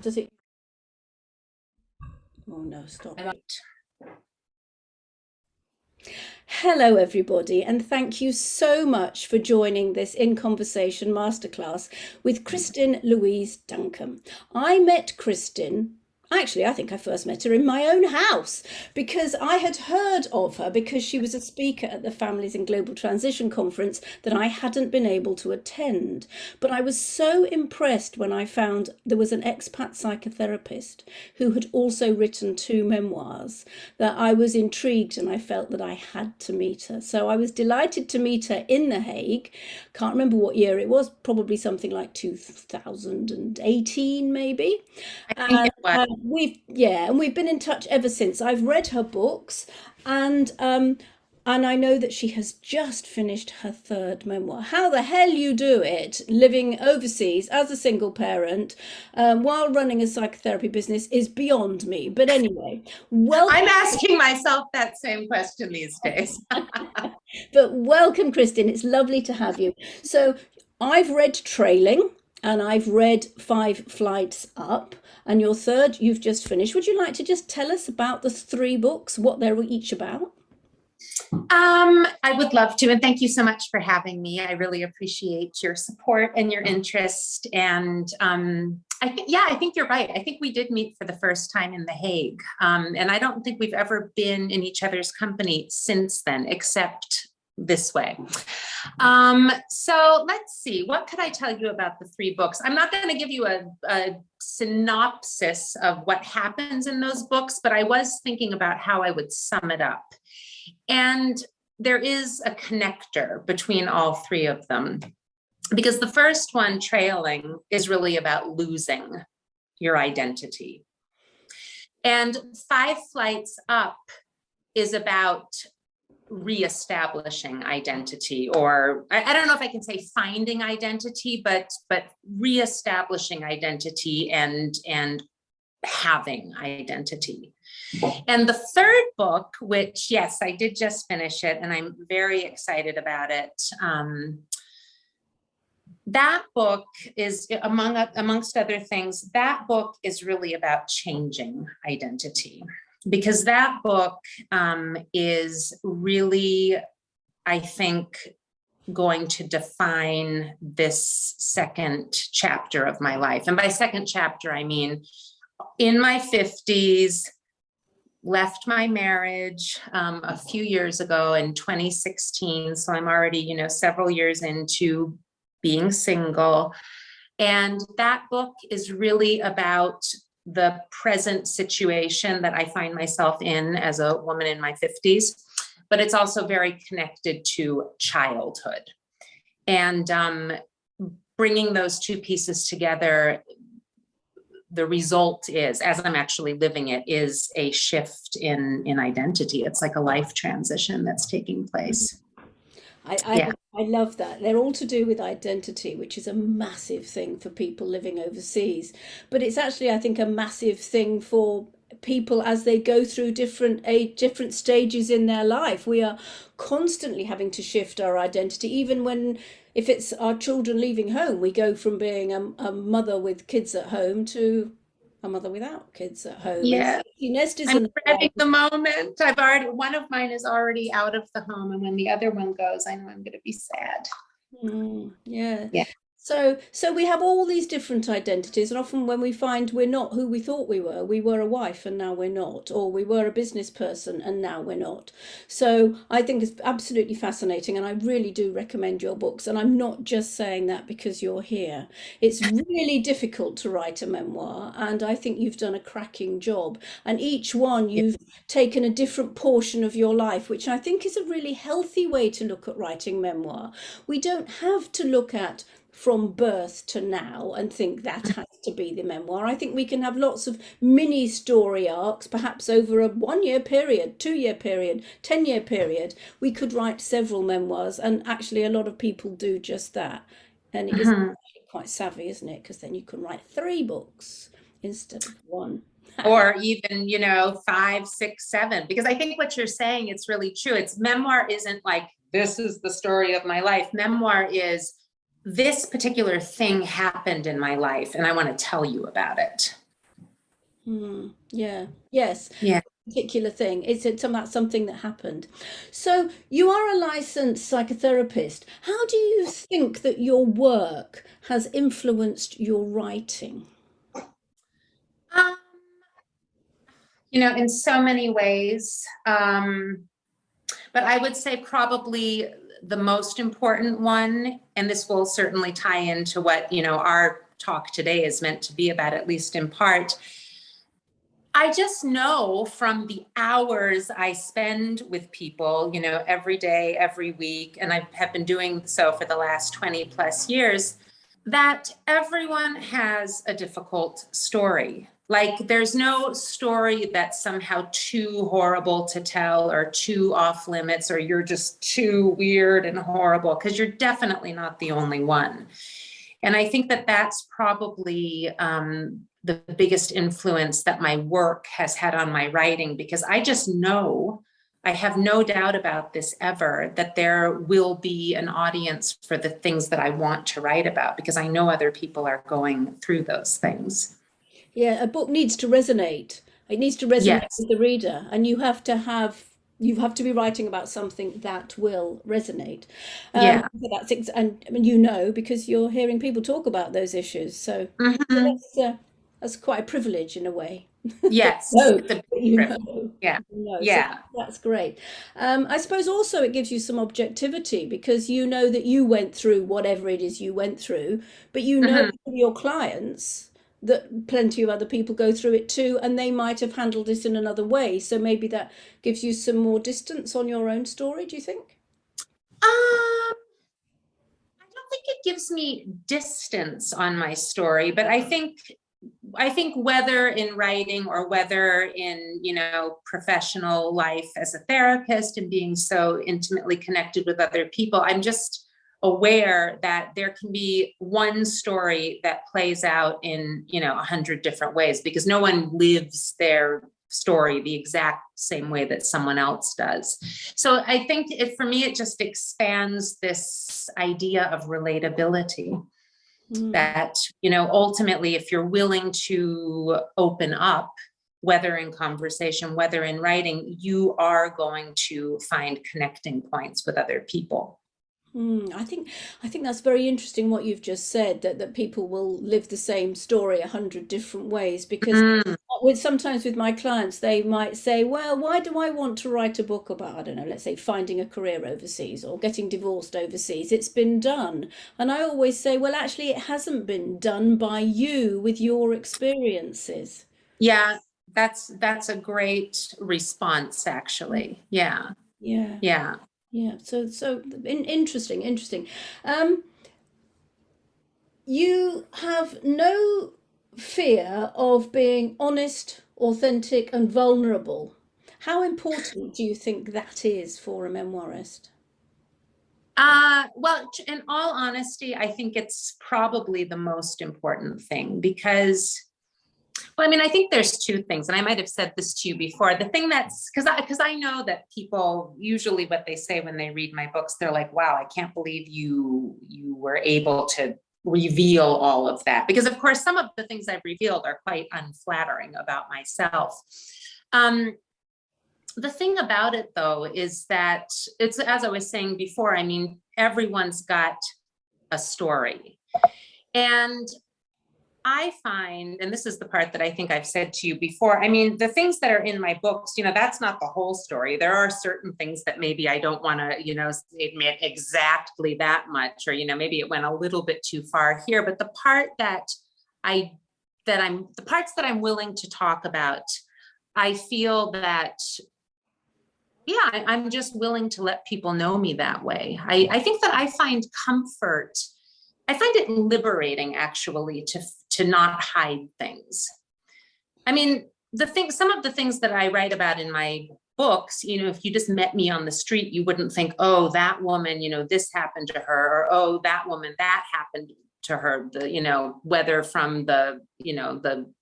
Does it? Oh no, stop. Hello, everybody, and thank you so much for joining this In Conversation Masterclass with Kristin Louise Duncombe. I met Kristin. Actually, I think I first met her in my own house because I had heard of her because she was a speaker at the Families in Global Transition conference that I hadn't been able to attend. But I was so impressed when I found there was an expat psychotherapist who had also written 2 memoirs that I was intrigued and I felt that I had to meet her. So I was delighted to meet her in The Hague. Can't remember what year it was, probably something like 2018 maybe. I think it was. We've been in touch ever since. I've read her books, and I know that she has just finished her 3rd memoir. How the hell you do it living overseas as a single parent while running a psychotherapy business is beyond me. But anyway, welcome. I'm asking myself that same question these days. But welcome, Kristin. It's lovely to have you. So I've read Trailing and I've read 5 Flights Up. And your 3rd, you've just finished. Would you like to just tell us about the 3 books, what they're each about? I would love to. And thank you so much for having me. I really appreciate your support and your interest. And I think you're right. I think we did meet for the first time in The Hague. And I don't think we've ever been in each other's company since then, except this way. So let's see, what could I tell you about the 3 books? I'm not going to give you a synopsis of what happens in those books, but I was thinking about how I would sum it up. And there is a connector between all 3 of them, because the first one, Trailing, is really about losing your identity. And 5 Flights Up is about reestablishing identity, or I don't know if I can say finding identity, but reestablishing identity and having identity. And the 3rd book, which, yes, I did just finish it and I'm very excited about it. That book is, amongst other things, that book is really about changing identity. Because that book is really, I think, going to define this 2nd chapter of my life. And by 2nd chapter, I mean, in my 50s, left my marriage a few years ago in 2016. So I'm already, several years into being single. And that book is really about the present situation that I find myself in as a woman in my 50s, but it's also very connected to childhood. And bringing those 2 pieces together, the result is, as I'm actually living it, is a shift in identity. It's like a life transition that's taking place. I love that. They're all to do with identity, which is a massive thing for people living overseas. But it's actually, I think, a massive thing for people as they go through different stages in their life. We are constantly having to shift our identity, even if it's our children leaving home, we go from being a mother with kids at home to a mother without kids at home. Yeah, I'm dreading the moment. One of mine is already out of the home, and when the other one goes, I know I'm going to be sad. Yeah. So we have all these different identities, and often when we find we're not who we thought we were a wife and now we're not, or we were a business person and now we're not. So I think it's absolutely fascinating, and I really do recommend your books. And I'm not just saying that because you're here. It's really difficult to write a memoir, and I think you've done a cracking job. And each one you've taken a different portion of your life, which I think is a really healthy way to look at writing memoir. We don't have to look at from birth to now and think that has to be the memoir. I think we can have lots of mini story arcs, perhaps over a 1-year period, 2-year period, 10-year period. We could write several memoirs, and actually a lot of people do just that. And it is quite savvy, isn't it? Because then you can write 3 books instead of 1. Or even, 5, 6, 7, because I think what you're saying, it's really true. Memoir isn't like, this is the story of my life. Memoir is this particular thing happened in my life and I want to tell you about it. Yeah. Yes. Yeah. Particular thing. It's something that happened. So you are a licensed psychotherapist. How do you think that your work has influenced your writing? Um, in so many ways. But I would say probably the most important one, and this will certainly tie into what, our talk today is meant to be about, at least in part. I just know from the hours I spend with people, every day, every week, and I have been doing so for the last 20 plus years, that everyone has a difficult story. Like there's no story that's somehow too horrible to tell or too off limits, or you're just too weird and horrible, because you're definitely not the only one. And I think that that's probably the biggest influence that my work has had on my writing, because I just know, I have no doubt about this ever, that there will be an audience for the things that I want to write about, because I know other people are going through those things. Yeah, a book needs to resonate. It needs to resonate Yes. with the reader, and you have to be writing about something that will resonate. Yeah. And I mean, because you're hearing people talk about those issues. So Hmm. that's quite a privilege in a way. that Yes. you know, It's a big that you privilege. know, Yeah. you know. So Yeah. that's great. I suppose also it gives you some objectivity because you know that you went through whatever it is you went through, but you know Hmm. from your clients that plenty of other people go through it too, and they might have handled it in another way. So maybe that gives you some more distance on your own story, do you think? I don't think it gives me distance on my story, but I think whether in writing or whether in, professional life as a therapist and being so intimately connected with other people, I'm just aware that there can be one story that plays out in, 100 different ways, because no one lives their story the exact same way that someone else does. So I think for me, it just expands this idea of relatability, Mm. that, ultimately, if you're willing to open up, whether in conversation, whether in writing, you are going to find connecting points with other people. I think that's very interesting what you've just said, that people will live the same story 100 different ways, because Mm, sometimes with my clients they might say, well, why do I want to write a book about, I don't know, let's say finding a career overseas or getting divorced overseas? It's been done. And I always say, well, actually it hasn't been done by you with your experiences. yeah, that's a great response, actually. Yeah, Yeah. yeah. Yeah, interesting. Um, you have no fear of being honest, authentic, and vulnerable. How important do you think that is for a memoirist? Well, in all honesty, I think it's probably the most important thing, because, well, I mean, I think there's two things, and I might have said this to you before. The thing that's, because I know that people usually, what they say when they read my books, they're like, "Wow, I can't believe you were able to reveal all of that." Because of course, some of the things I've revealed are quite unflattering about myself. Um, the thing about it, though, is that it's, as I was saying before, I mean, everyone's got a story. And I find, and this is the part that I think I've said to you before, I mean, the things that are in my books, that's not the whole story. There are certain things that maybe I don't want to, admit exactly that much, or, maybe it went a little bit too far here. But the parts that I'm willing to talk about, I feel that, yeah, I'm just willing to let people know me that way. I think that I find comfort. I find it liberating, actually, to not hide things. I mean, some of the things that I write about in my books, if you just met me on the street, you wouldn't think, oh, that woman, this happened to her, or oh, that woman, that happened to her. Whether from the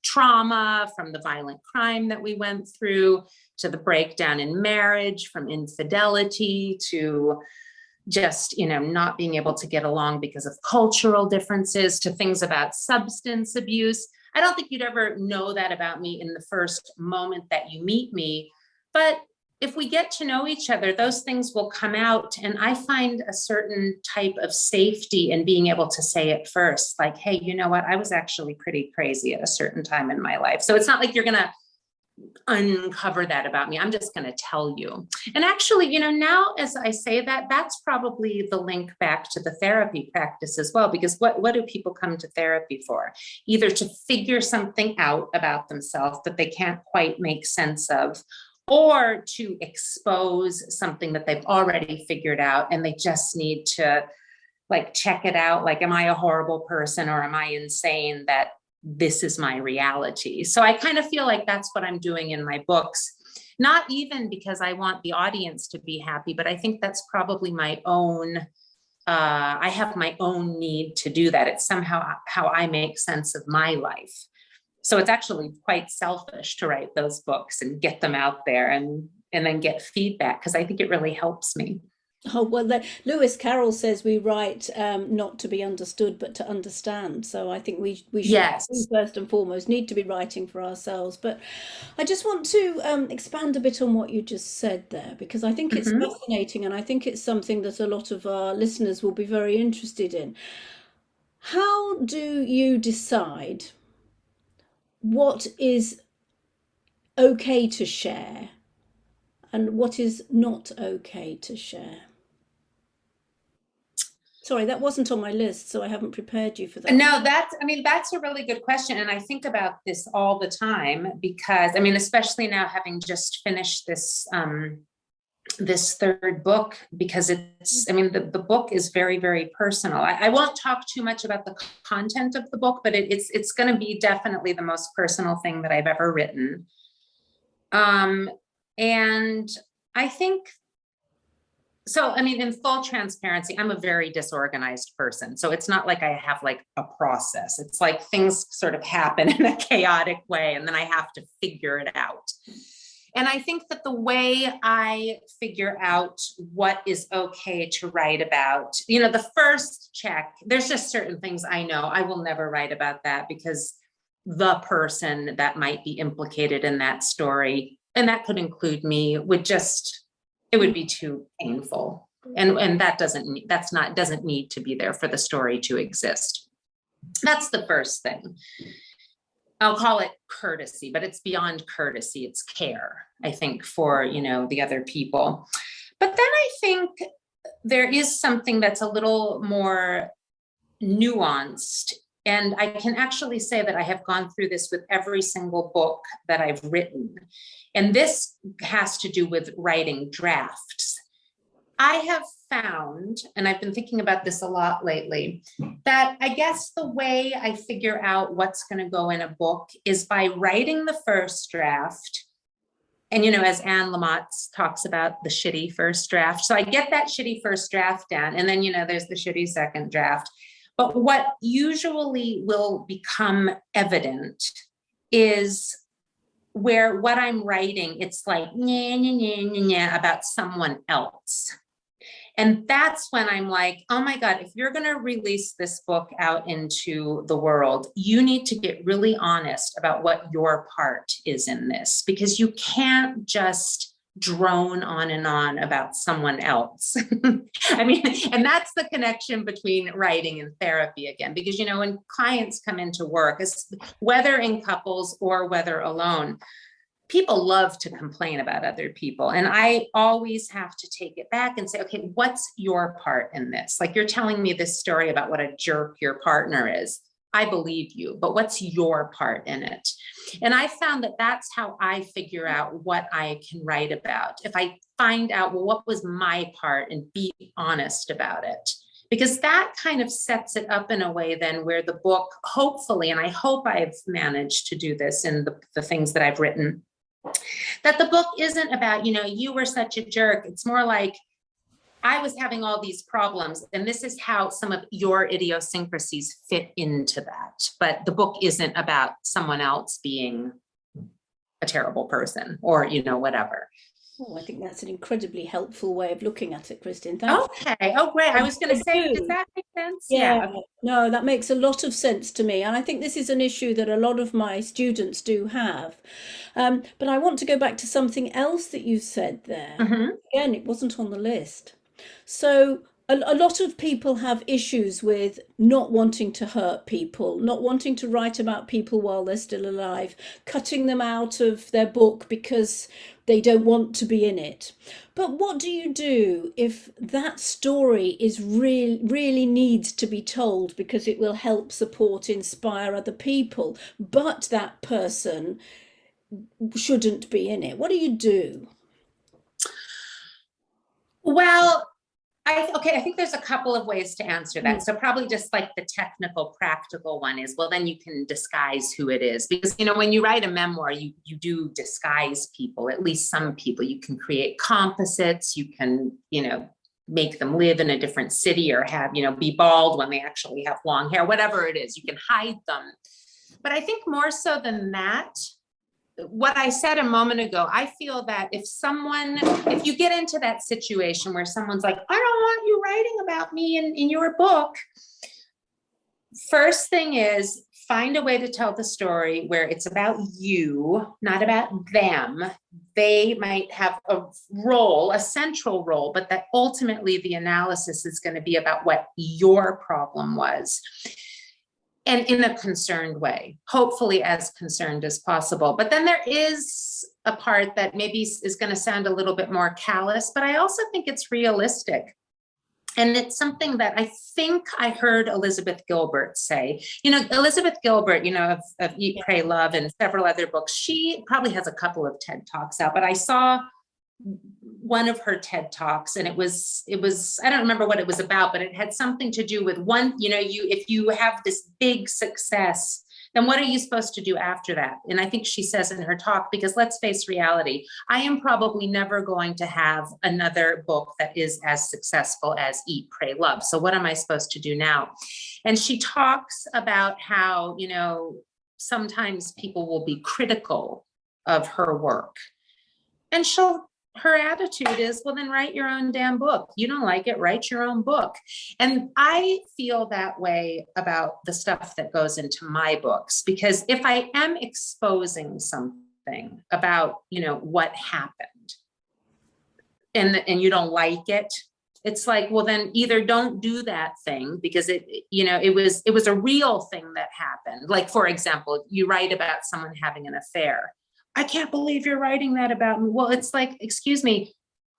trauma, from the violent crime that we went through, to the breakdown in marriage, from infidelity to just, not being able to get along because of cultural differences, to things about substance abuse. I don't think you'd ever know that about me in the first moment that you meet me. But if we get to know each other, those things will come out. And I find a certain type of safety in being able to say it first, like, hey, you know what? I was actually pretty crazy at a certain time in my life. So it's not like you're going to uncover that about me. I'm just going to tell you. And actually, now as I say that, that's probably the link back to the therapy practice as well, because what do people come to therapy for? Either to figure something out about themselves that they can't quite make sense of, or to expose something that they've already figured out and they just need to check it out. Like, am I a horrible person, or am I insane that this is my reality? So I kind of feel like that's what I'm doing in my books, not even because I want the audience to be happy, but I think that's probably my own, I have my own need to do that. It's somehow how I make sense of my life. So it's actually quite selfish to write those books and get them out there and then get feedback, because I think it really helps me. Oh, well, Lewis Carroll says we write not to be understood, but to understand. So I think we should, Yes. first and foremost, need to be writing for ourselves. But I just want to expand a bit on what you just said there, because I think it's fascinating, and I think it's something that a lot of our listeners will be very interested in. How do you decide what is okay to share and what is not okay to share? Sorry, that wasn't on my list, so I haven't prepared you for that. No, that's a really good question. And I think about this all the time because, especially now having just finished this, this third book, because the book is very, very personal. I won't talk too much about the content of the book, but it's going to be definitely the most personal thing that I've ever written. And I think, so, in full transparency, I'm a very disorganized person. So it's not like I have a process. It's like things sort of happen in a chaotic way, and then I have to figure it out. And I think that the way I figure out what is okay to write about, the first check, there's just certain things I know I will never write about that, because the person that might be implicated in that story, and that could include me, it would be too painful. And that doesn't need to be there for the story to exist. That's the first thing. I'll call it courtesy, but it's beyond courtesy. It's care, I think, for, the other people. But then I think there is something that's a little more nuanced. And I can actually say that I have gone through this with every single book that I've written. And this has to do with writing drafts. I have found, and I've been thinking about this a lot lately, that I guess the way I figure out what's going to go in a book is by writing the first draft. And, as Anne Lamott talks about, the shitty first draft. So I get that shitty first draft down, and then, there's the shitty second draft. But what usually will become evident is where what I'm writing, it's like, about someone else. And that's when I'm like, oh my God, if you're going to release this book out into the world, you need to get really honest about what your part is in this, because you can't just drone on about someone else. And that's the connection between writing and therapy again, because, when clients come into work, whether in couples or whether alone, people love to complain about other people. And I always have to take it back and say, okay, what's your part in this? Like, you're telling me this story about what a jerk your partner is. I believe you, but what's your part in it? And I found that that's how I figure out what I can write about. If I find out, well, what was my part, and be honest about it, because that kind of sets it up in a way then where the book, hopefully, and I hope I've managed to do this in the things that I've written, that the book isn't about, you were such a jerk. It's more like, I was having all these problems, and this is how some of your idiosyncrasies fit into that. But the book isn't about someone else being a terrible person or, whatever. Oh, I think that's an incredibly helpful way of looking at it, Kristin. Thanks. Okay. Oh, great. I was going I to say, does do. that make sense? Yeah, Yeah. no, that makes a lot of sense to me. And I think this is an issue that a lot of my students do have. But I want to go back to something else that you said there. Hmm. Again, it wasn't on the list. So a lot of people have issues with not wanting to hurt people, not wanting to write about people while they're still alive, cutting them out of their book because they don't want to be in it. But what do you do if that story is really needs to be told because it will help support, inspire other people, but that person shouldn't be in it? What do you do? Well, I think there's a couple of ways to answer Mm, that. So probably just like the technical, practical one is, well, then you can disguise who it is. Because, when you write a memoir, you do disguise people, at least some people. You can create composites, you can, make them live in a different city or have, be bald when they actually have long hair, whatever it is, you can hide them. But I think more so than that, what I said a moment ago, I feel that if you get into that situation where someone's like, I don't want you writing about me in your book, first thing is find a way to tell the story where it's about you, not about them. They might have a central role, but that ultimately the analysis is going to be about what your problem was. And in a concerned way, hopefully as concerned as possible. But then there is a part that maybe is going to sound a little bit more callous, but I also think it's realistic. And it's something that I think I heard Elizabeth Gilbert say. Elizabeth Gilbert, of Eat, yeah. Pray, Love, and several other books. She probably has a couple of TED Talks out, but I saw one of her TED Talks, and it was, I don't remember what it was about, but it had something to do with if you have this big success, then what are you supposed to do after that? And I think she says in her talk, because let's face reality, I am probably never going to have another book that is as successful as Eat, Pray, Love. So what am I supposed to do now? And she talks about how, sometimes people will be critical of her work. And her attitude is, well, then write your own damn book. You don't like it, write your own book. And I feel that way about the stuff that goes into my books, because if I am exposing something about, what happened and you don't like it, it's like, well, then either don't do that thing because it was a real thing that happened. Like, for example, you write about someone having an affair. I can't believe you're writing that about me. Well, it's like, excuse me,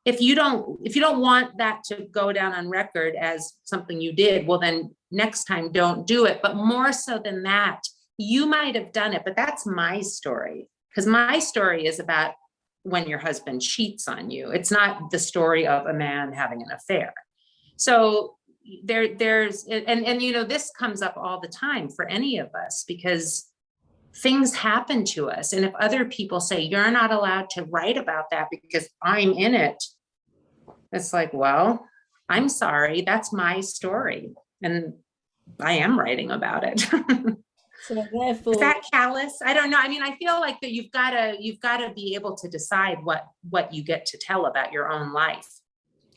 if you don't want that to go down on record as something you did, well, then next time don't do it. But more so than that, you might have done it, but that's my story, because my story is about when your husband cheats on you. It's not the story of a man having an affair. So there's this comes up all the time for any of us, because things happen to us. And if other people say, you're not allowed to write about that because I'm in it, it's like, well, I'm sorry, that's my story. And I am writing about it. So Is therefore, that callous? I don't know. I mean, I feel like that you've got to be able to decide what you get to tell about your own life.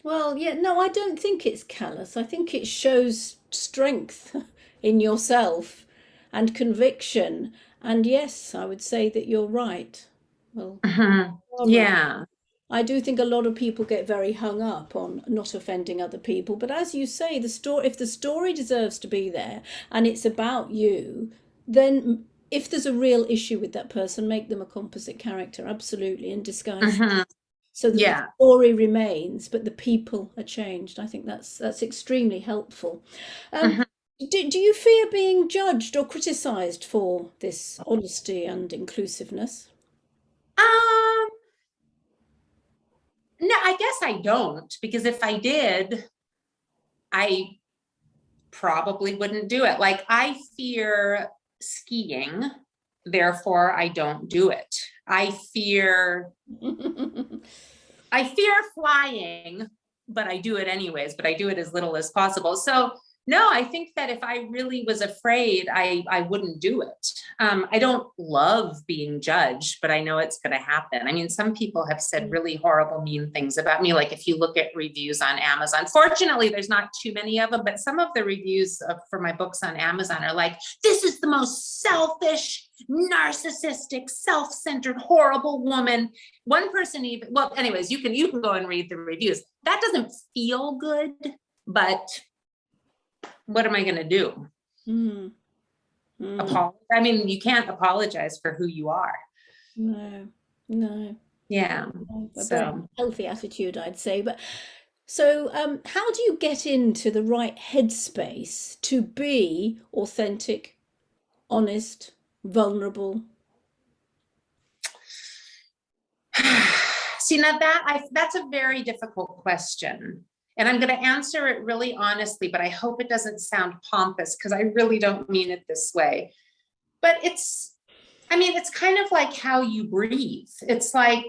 well, yeah, no, I don't think it's callous. I think it shows strength in yourself and conviction. And yes, I would say that you're right. Well, Mhm. you are right. Yeah. I do think a lot of people get very hung up on not offending other people. But as you say, if the story deserves to be there and it's about you, then if there's a real issue with that person, make them a composite character, absolutely, and disguise Mhm. so that the Yeah. story remains, but the people are changed. I think that's extremely helpful. Um, Mhm. do you fear being judged or criticised for this honesty and inclusiveness? Um, no, I guess I don't, because if I did, I probably wouldn't do it. Like, I fear skiing, therefore I don't do it. I fear flying, but I do it anyways, but I do it as little as possible. So No, I think that if I really was afraid, I wouldn't do it. I don't love being judged, but I know it's going to happen. I mean, some people have said really horrible, mean things about me. Like if you look at reviews on Amazon, fortunately, there's not too many of them, but some of the reviews for my books on Amazon are like, this is the most selfish, narcissistic, self-centered, horrible woman. One person even, well, anyways, you can go and read the reviews. That doesn't feel good, but what am I going to do? I mean, you can't apologize for who you are. No. Yeah. A very healthy attitude, I'd say. But so, how do you get into the right headspace to be authentic, honest, vulnerable? See, now that's a very difficult question. And I'm going to answer it really honestly, but I hope it doesn't sound pompous because I really don't mean it this way. But it's kind of like how you breathe. It's like,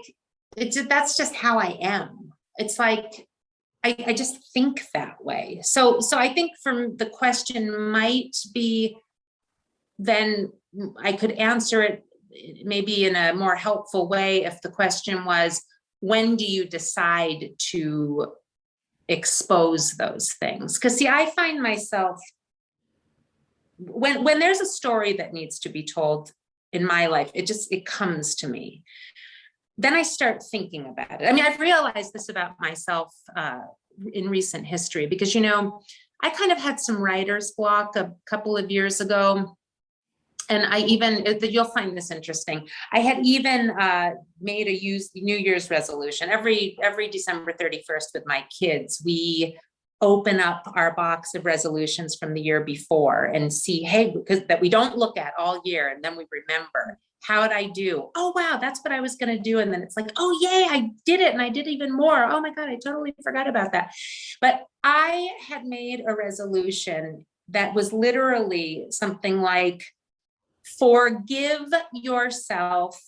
that's just how I am. It's like, I just think that way. So I think from the question might be, then I could answer it maybe in a more helpful way if the question was, when do you decide to expose those things? Because see, I find myself when there's a story that needs to be told in my life, it comes to me. Then I start thinking about it. I mean, I've realized this about myself in recent history because, I kind of had some writer's block a couple of years ago. And you'll find this interesting. I had even made a New Year's resolution. Every December 31st with my kids, we open up our box of resolutions from the year before and see, hey, because that we don't look at all year. And then we remember, how did I do? Oh, wow, that's what I was going to do. And then it's like, oh, yay, I did it. And I did even more. Oh my God, I totally forgot about that. But I had made a resolution that was literally something like, forgive yourself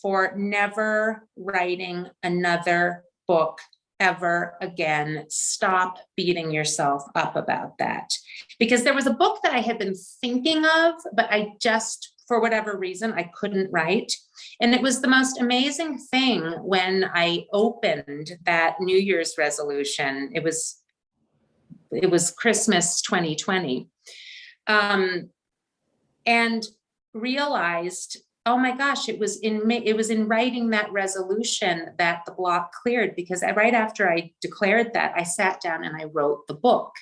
for never writing another book ever again. Stop beating yourself up about that. Because there was a book that I had been thinking of, but I just, for whatever reason, I couldn't write. And it was the most amazing thing when I opened that New Year's resolution. It was Christmas 2020. And realized, oh my gosh, it was in writing that resolution that the block cleared, because right after I declared that, I sat down and I wrote the book,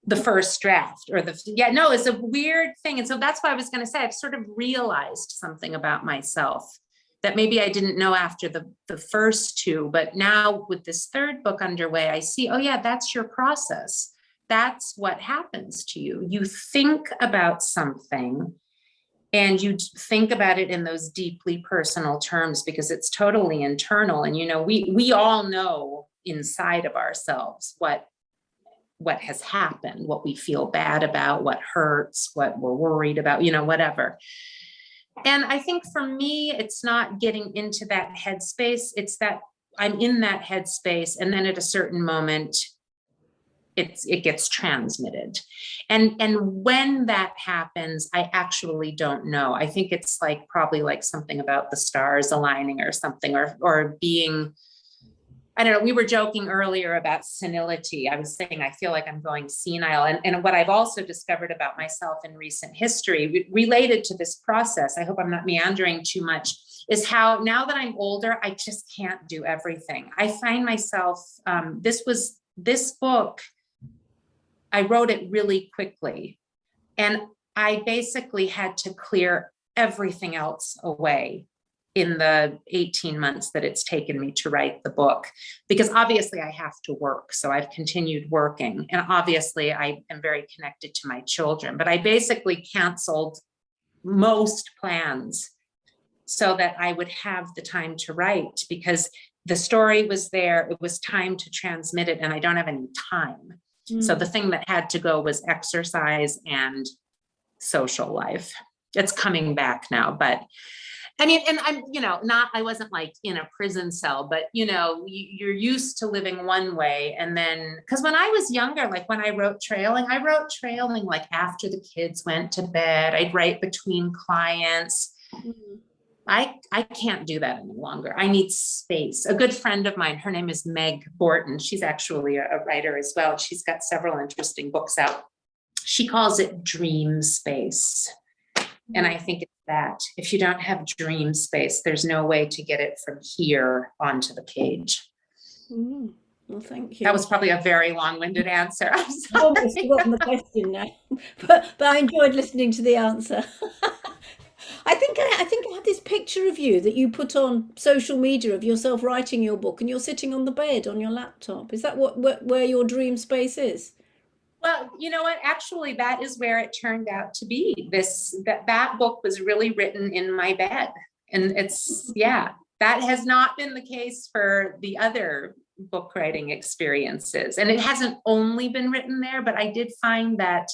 the first draft, it's a weird thing. And so that's why I was going to say, I've sort of realized something about myself that maybe I didn't know after the first two, but now with this third book underway, I see, oh yeah, that's your process. That's what happens to you. You think about something and you think about it in those deeply personal terms because it's totally internal. And, we all know inside of ourselves what has happened, what we feel bad about, what hurts, what we're worried about, whatever. And I think for me, it's not getting into that headspace. It's that I'm in that headspace. And then at a certain moment, it gets transmitted. And when that happens, I actually don't know. I think it's probably something about the stars aligning or something, or being, I don't know. We were joking earlier about senility. I was saying, I feel like I'm going senile. And what I've also discovered about myself in recent history related to this process, I hope I'm not meandering too much, is how now that I'm older, I just can't do everything. I find myself, this book, I wrote it really quickly, and I basically had to clear everything else away in the 18 months that it's taken me to write the book, because obviously I have to work. So I've continued working, and obviously I am very connected to my children, but I basically canceled most plans so that I would have the time to write, because the story was there. It was time to transmit it, and I don't have any time. So the thing that had to go was exercise and social life. It's coming back now, but I mean, and I'm, I wasn't like in a prison cell, but you're used to living one way. And then, because when I was younger, like when I wrote trailing like after the kids went to bed. I'd write between clients. Mm. I can't do that any longer. I need space. A good friend of mine, her name is Meg Borton. She's actually a writer as well. She's got several interesting books out. She calls it dream space. And I think it's that if you don't have dream space, there's no way to get it from here onto the page. Mm. Well, thank you. That was probably a very long-winded answer. I'm I've sorry. almost forgotten the question now, but I enjoyed listening to the answer. I think I had this picture of you that you put on social media of yourself writing your book, and you're sitting on the bed on your laptop. Is that where your dream space is? Well, you know what? Actually, that is where it turned out to be. That book was really written in my bed, and that has not been the case for the other book writing experiences, and it hasn't only been written there. But I did find that.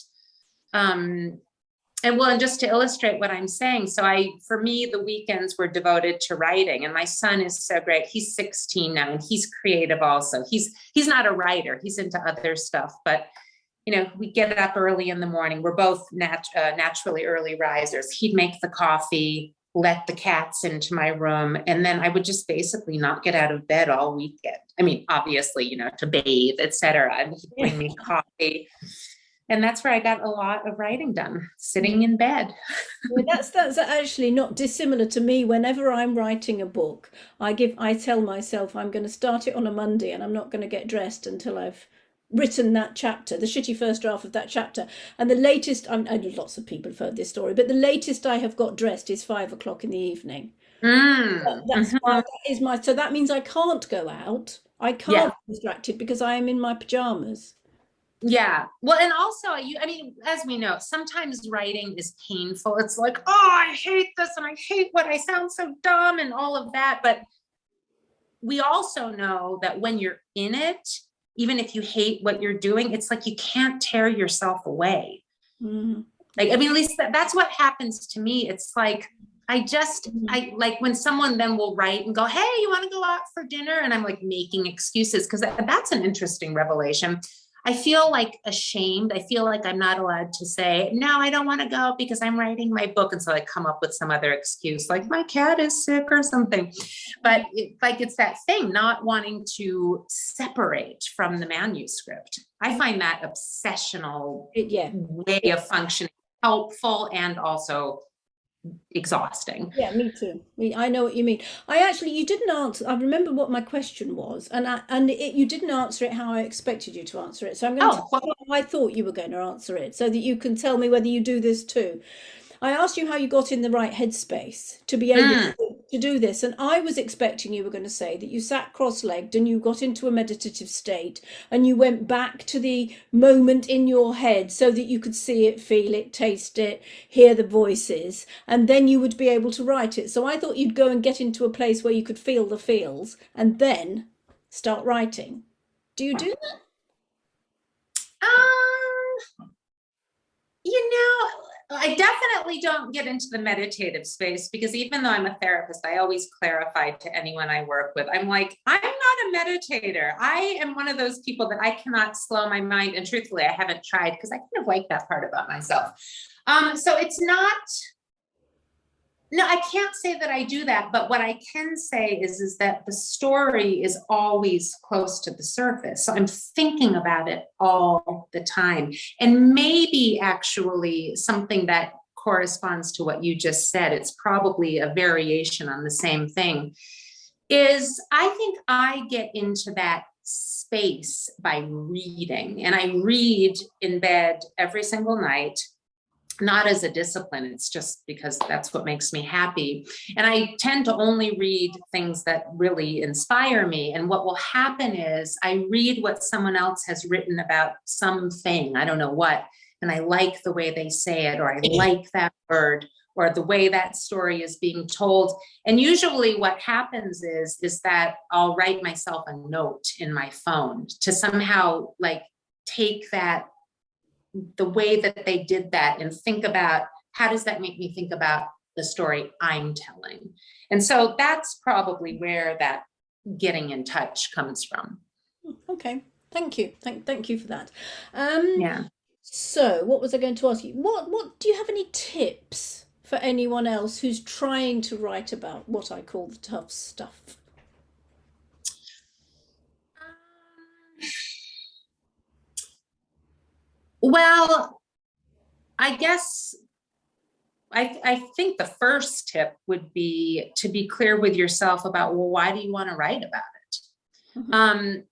And just to illustrate what I'm saying, for me, the weekends were devoted to writing, and my son is so great. He's 16 now, and he's creative also. He's not a writer. He's into other stuff, but we get up early in the morning. We're both naturally early risers. He'd make the coffee, let the cats into my room, and then I would just basically not get out of bed all weekend. I mean, obviously, to bathe, etc. And he'd bring me coffee. And that's where I got a lot of writing done, sitting in bed. Well, that's actually not dissimilar to me. Whenever I'm writing a book, I tell myself I'm going to start it on a Monday, and I'm not going to get dressed until I've written that chapter, the shitty first draft of that chapter. And the latest, I know lots of people have heard this story, but the latest I have got dressed is 5 o'clock in the evening. So that means I can't go out. I can't be distracted because I am in my pajamas. Yeah. Well, and also, as we know, sometimes writing is painful. It's like, oh, I hate this, and I hate what I sound so dumb and all of that. But we also know that when you're in it, even if you hate what you're doing, it's like you can't tear yourself away. Mm-hmm. Like, at least that's what happens to me. It's like, I like when someone then will write and go, hey, you want to go out for dinner? And I'm like making excuses, because that's an interesting revelation. I feel like ashamed. I feel like I'm not allowed to say, no, I don't want to go because I'm writing my book. And so I come up with some other excuse, like my cat is sick or something. But it's that thing, not wanting to separate from the manuscript. I find that obsessional way of functioning helpful and also exhausting. Yeah, me too. I know what you mean. You didn't answer. I remember what my question was, you didn't answer it how I expected you to answer it. So I'm going to tell you how I thought you were going to answer it, so that you can tell me whether you do this too. I asked you how you got in the right headspace to be able to do this. And I was expecting you were going to say that you sat cross-legged and you got into a meditative state and you went back to the moment in your head so that you could see it, feel it, taste it, hear the voices, and then you would be able to write it. So I thought you'd go and get into a place where you could feel the feels and then start writing. Do you do that? I definitely don't get into the meditative space, because even though I'm a therapist, I always clarify to anyone I work with, I'm like, I'm not a meditator. I am one of those people that I cannot slow my mind. And truthfully, I haven't tried, because I kind of like that part about myself. So it's not, no, I can't say that I do that, but what I can say is that the story is always close to the surface. So I'm thinking about it all the time. And maybe actually something that corresponds to what you just said, it's probably a variation on the same thing, is I think I get into that space by reading. And I read in bed every single night. Not as a discipline, it's just because that's what makes me happy. And I tend to only read things that really inspire me. And what will happen is I read what someone else has written about something, I don't know what, and I like the way they say it, or I like that word, or the way that story is being told. And usually what happens is that I'll write myself a note in my phone to somehow like take that, the way that they did that, and think about, how does that make me think about the story I'm telling. And so that's probably where that getting in touch comes from. Okay, thank you. Thank you for that. Yeah. So what was I going to ask you? What do you have any tips for anyone else who's trying to write about what I call the tough stuff? Well, I guess I think the first tip would be to be clear with yourself about, well, why do you want to write about it? Mhm.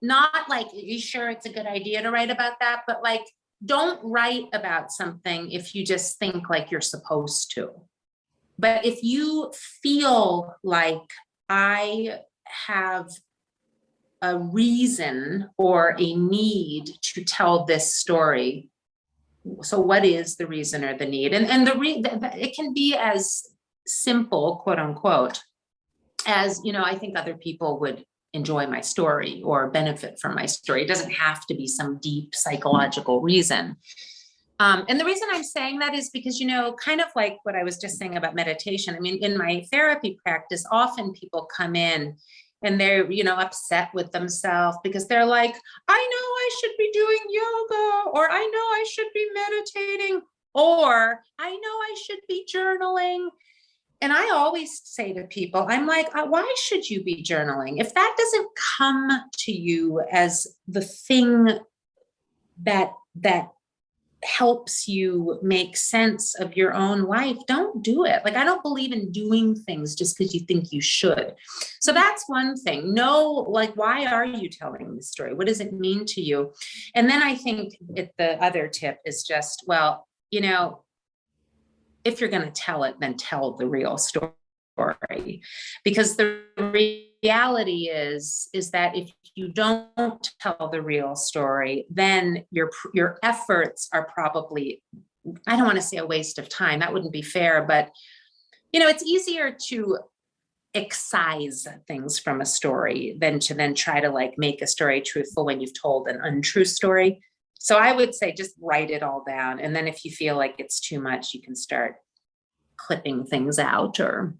Not like, are you sure it's a good idea to write about that? But like, don't write about something if you just think like you're supposed to. But if you feel like I have a reason or a need to tell this story, so what is the reason or the need? And it can be as simple, quote unquote, as, I think other people would enjoy my story or benefit from my story. It doesn't have to be some deep psychological reason. And the reason I'm saying that is because, kind of like what I was just saying about meditation. I mean, in my therapy practice, often people come in and they're, upset with themselves because they're like, I know I should be doing yoga, or I know I should be meditating, or I know I should be journaling. And I always say to people, I'm like, why should you be journaling? If that doesn't come to you as the thing that helps you make sense of your own life, don't do it. Like, I don't believe in doing things just because you think you should. So that's one thing. Know, like, why are you telling this story? What does it mean to you? And then I think the other tip is just, well, if you're going to tell it, then tell the real story. Because the reality is that if you don't tell the real story, then your efforts are probably, I don't want to say a waste of time. That wouldn't be fair, but it's easier to excise things from a story than to then try to like make a story truthful when you've told an untrue story. So I would say just write it all down. And then if you feel like it's too much, you can start clipping things out, or,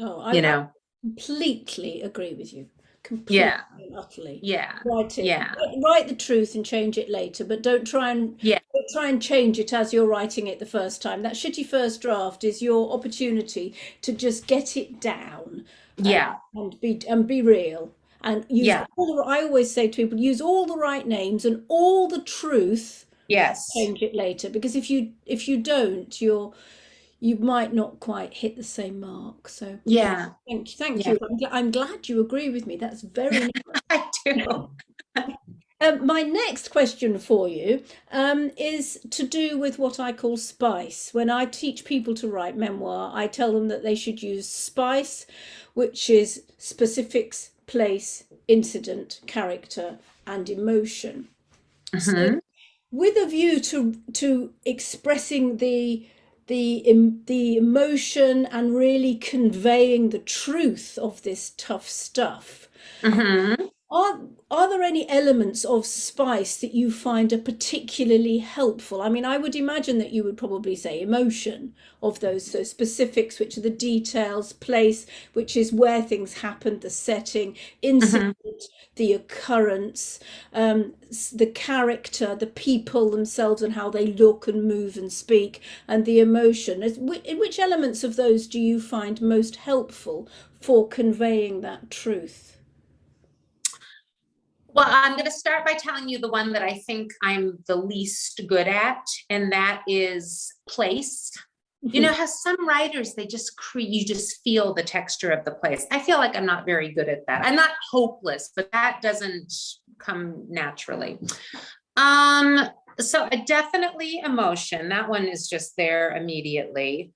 I completely agree with you. Completely yeah, and utterly. yeah, Write it. yeah, Write the truth and change it later, but don't try and change it as you're writing it the first time. That shitty first draft is your opportunity to just get it down, yeah, and be real, and use yeah, I always say to people, use all the right names and all the truth. yes, Change it later, because if you don't, you might not quite hit the same mark. So yeah, yeah, thank yeah. you. I'm glad you agree with me. That's very nice. I do. My next question for you is to do with what I call spice. When I teach people to write memoir, I tell them that they should use SPICE, which is specifics, place, incident, character, and emotion. So, Mm-hmm. with a view to expressing the emotion and really conveying the truth of this tough stuff, Mm-hmm. are there any elements of spice that you find are particularly helpful? I mean, I would imagine that you would probably say emotion of those, so specifics, which are the details, place, which is where things happened, the setting, incident, the occurrence, the character, the people themselves and how they look and move and speak, and the emotion. Which elements of those do you find most helpful for conveying that truth? Well, I'm going to start by telling you the one that I think I'm the least good at, and that is place. You know how some writers, you just feel the texture of the place. I feel like I'm not very good at that. I'm not hopeless, but that doesn't come naturally. So definitely emotion. That one is just there immediately.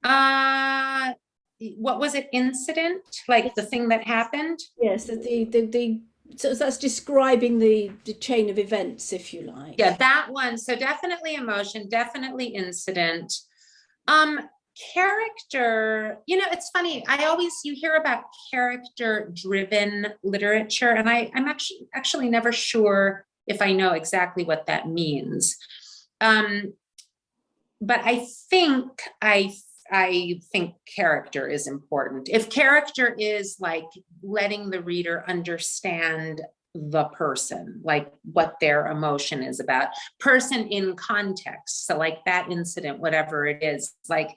What was it? Incident? Like the thing that happened? Yes, the so that's describing the chain of events, if you like. Yeah, that one. So definitely emotion, definitely incident. Character, it's funny. You hear about character driven literature, and I'm actually never sure if I know exactly what that means. But I think I think character is important. If character is like letting the reader understand the person, like what their emotion is about, person in context. So like that incident, whatever it is, like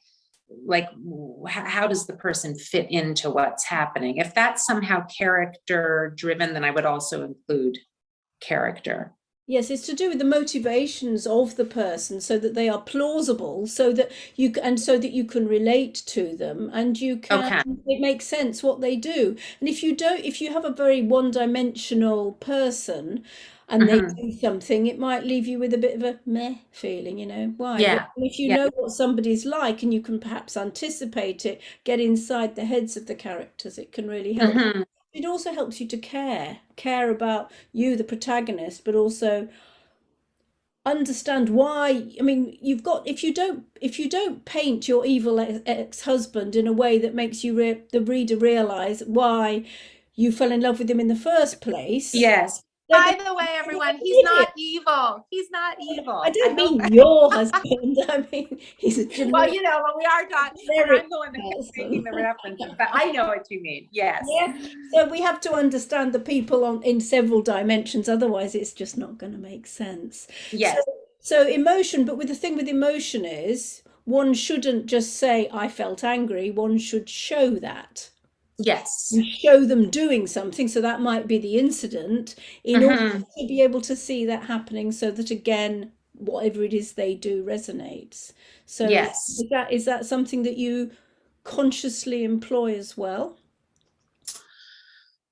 how does the person fit into what's happening? If that's somehow character driven, then I would also include character. Yes, it's to do with the motivations of the person so that they are plausible, so that so that you can relate to them and you can, Okay. it makes sense what they do. And if you don't, if you have a very one-dimensional person and they Hmm. do something, it might leave you with a bit of a meh feeling, why? But Yeah. if you Yeah. know what somebody's like and you can perhaps anticipate it, get inside the heads of the characters, it can really help. Hmm. It also helps you to care about you, the protagonist, but also understand why. I mean, you've got, if you don't paint your evil ex-husband in a way that makes the reader realize why you fell in love with him in the first place, Yes. they're going By to the way, think everyone, he's you're an not idiot. evil. He's not I evil. I don't hope. mean your husband. I mean he's a Well, generic, when we are not, when generic I'm the one that's making person. the references, but I know what you mean. Yes. Yeah. So we have to understand the people in several dimensions, otherwise it's just not going to make sense. So Yes. so emotion, but with the thing with emotion is one shouldn't just say I felt angry, one should show that. Yes. You show them doing something, so that might be the incident, in order Hmm. to be able to see that happening so that again whatever it is they do resonates. So Yes. is that something that you consciously employ as well?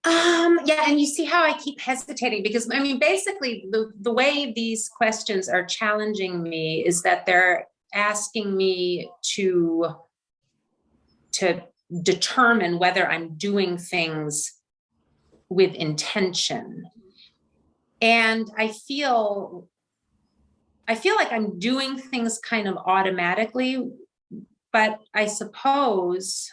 Yeah, and you see how I keep hesitating because I mean, basically, the way these questions are challenging me is that they're asking me to determine whether I'm doing things with intention. And I feel like I'm doing things kind of automatically, but I suppose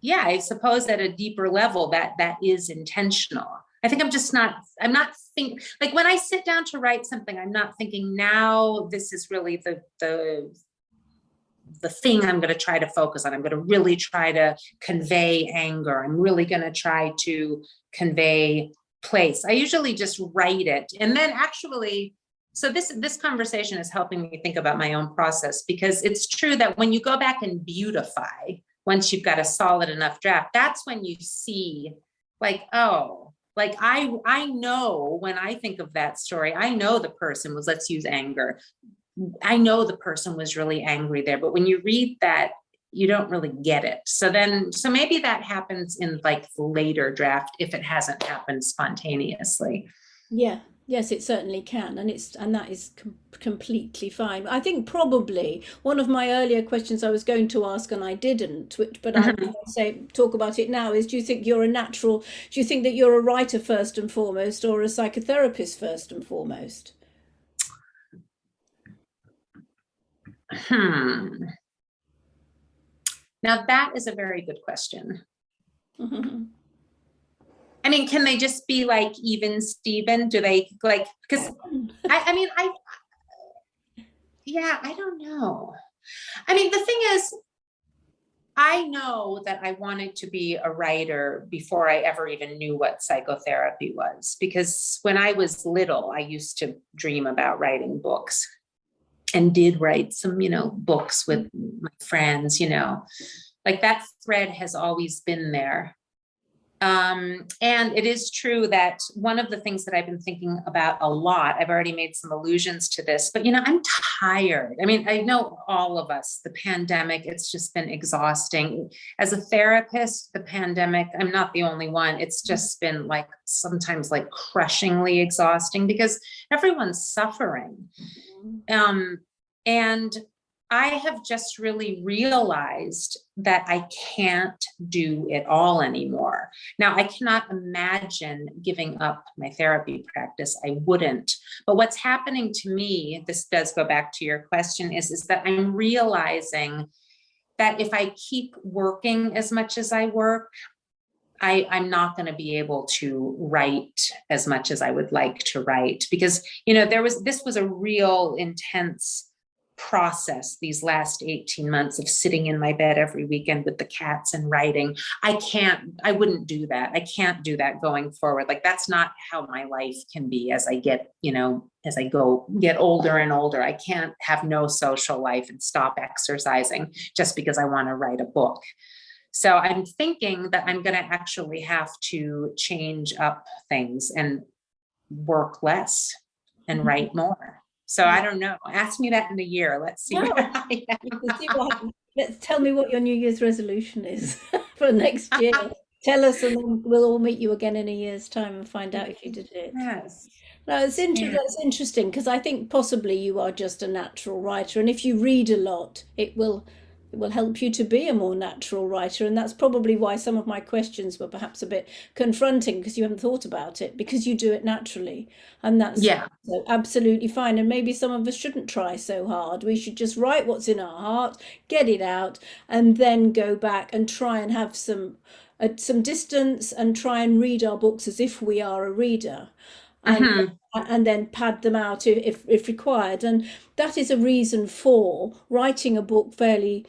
at a deeper level that is intentional. I think I'm not thinking, like when I sit down to write something, I'm not thinking now this is really the thing I'm going to try to focus on. I'm going to really try to convey anger. I'm really going to try to convey place. I usually just write it. And then actually, so this conversation is helping me think about my own process, because it's true that when you go back and beautify, once you've got a solid enough draft, that's when you see like, oh, like I know when I think of that story, I know the person was, let's use anger. I know the person was really angry there, but when you read that, you don't really get it. So maybe that happens in like the later draft if it hasn't happened spontaneously. Yeah, yes, it certainly can, and that is completely fine. I think probably one of my earlier questions I was going to ask and I didn't, but I Mhm. will say talk about it now. Is do you think you're a natural? Do you think that you're a writer first and foremost, or a psychotherapist first and foremost? Hmm. Now that is a very good question. I mean, can they just be like even Steven? Do they like, because I mean, yeah, I don't know. I mean, the thing is, I know that I wanted to be a writer before I ever even knew what psychotherapy was, because when I was little, I used to dream about writing books and did write some, books with my friends, like that thread has always been there. And it is true that one of the things that I've been thinking about a lot, I've already made some allusions to this, but I'm tired. I mean, I know all of us, the pandemic, it's just been exhausting. As a therapist, the pandemic, I'm not the only one. It's just been like sometimes like crushingly exhausting because everyone's suffering. And I have just really realized that I can't do it all anymore. Now, I cannot imagine giving up my therapy practice. I wouldn't. But what's happening to me, this does go back to your question, is that I'm realizing that if I keep working as much as I work, I'm not going to be able to write as much as I would like to write, because this was a real intense process these last 18 months of sitting in my bed every weekend with the cats and writing. I wouldn't do that. I can't do that going forward. Like, that's not how my life can be as I get, as I get older and older. I can't have no social life and stop exercising just because I want to write a book. So I'm thinking that I'm going to actually have to change up things and work less and write more. So I don't know. Ask me that in a year. Let's see. No, let's tell me what your New Year's resolution is for next year. Tell us, and then we'll all meet you again in a year's time and find out if you did it. Yes. No, it's interesting because I think possibly you are just a natural writer, and if you read a lot, it will help you to be a more natural writer. And that's probably why some of my questions were perhaps a bit confronting, because you haven't thought about it, because you do it naturally. And that's so absolutely fine. And maybe some of us shouldn't try so hard. We should just write what's in our heart, get it out, and then go back and try and have some distance and try and read our books as if we are a reader. And then pad them out if required. And that is a reason for writing a book fairly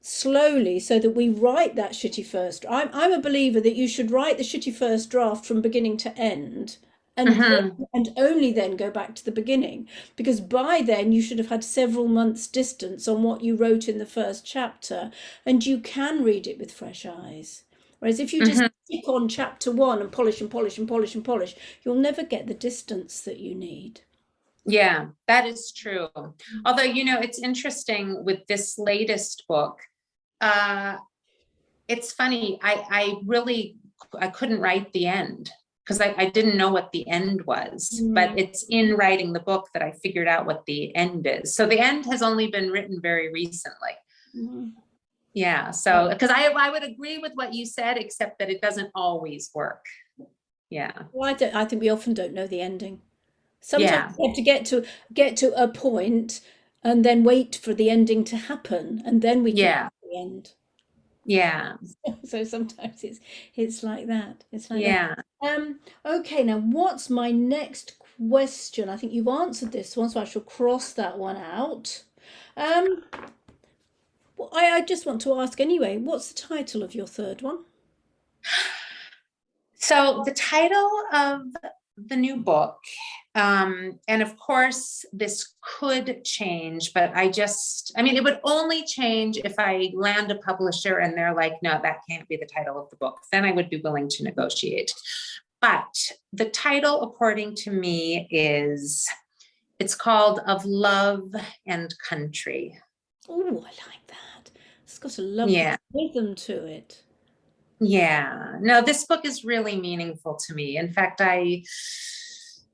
slowly, so that we write that shitty first. I'm a believer that you should write the shitty first draft from beginning to end, and only then go back to the beginning, because by then you should have had several months distance on what you wrote in the first chapter, and you can read it with fresh eyes. Whereas if you just stick on chapter 1 and polish and polish and polish and polish, you'll never get the distance that you need. Yeah, that is true. Although, it's interesting with this latest book. It's funny. I couldn't write the end because I didn't know what the end was, but it's in writing the book that I figured out what the end is. So the end has only been written very recently. Yeah. So, because I would agree with what you said, except that it doesn't always work. Yeah. Well, I think we often don't know the ending. Sometimes we have to get to a point and then wait for the ending to happen, and then we can the end. Yeah. So sometimes it's like that. It's like that. Okay, now what's my next question? I think you've answered this one, so I shall cross that one out. I just want to ask anyway, what's the title of your third one? So the title of the new book, and of course this could change, but it would only change if I land a publisher and they're like, no, that can't be the title of the book. Then I would be willing to negotiate. But the title, according to me, it's called Of Love and Country. Oh, I like that. It's got a lovely rhythm to it. Yeah. No, this book is really meaningful to me. In fact, it's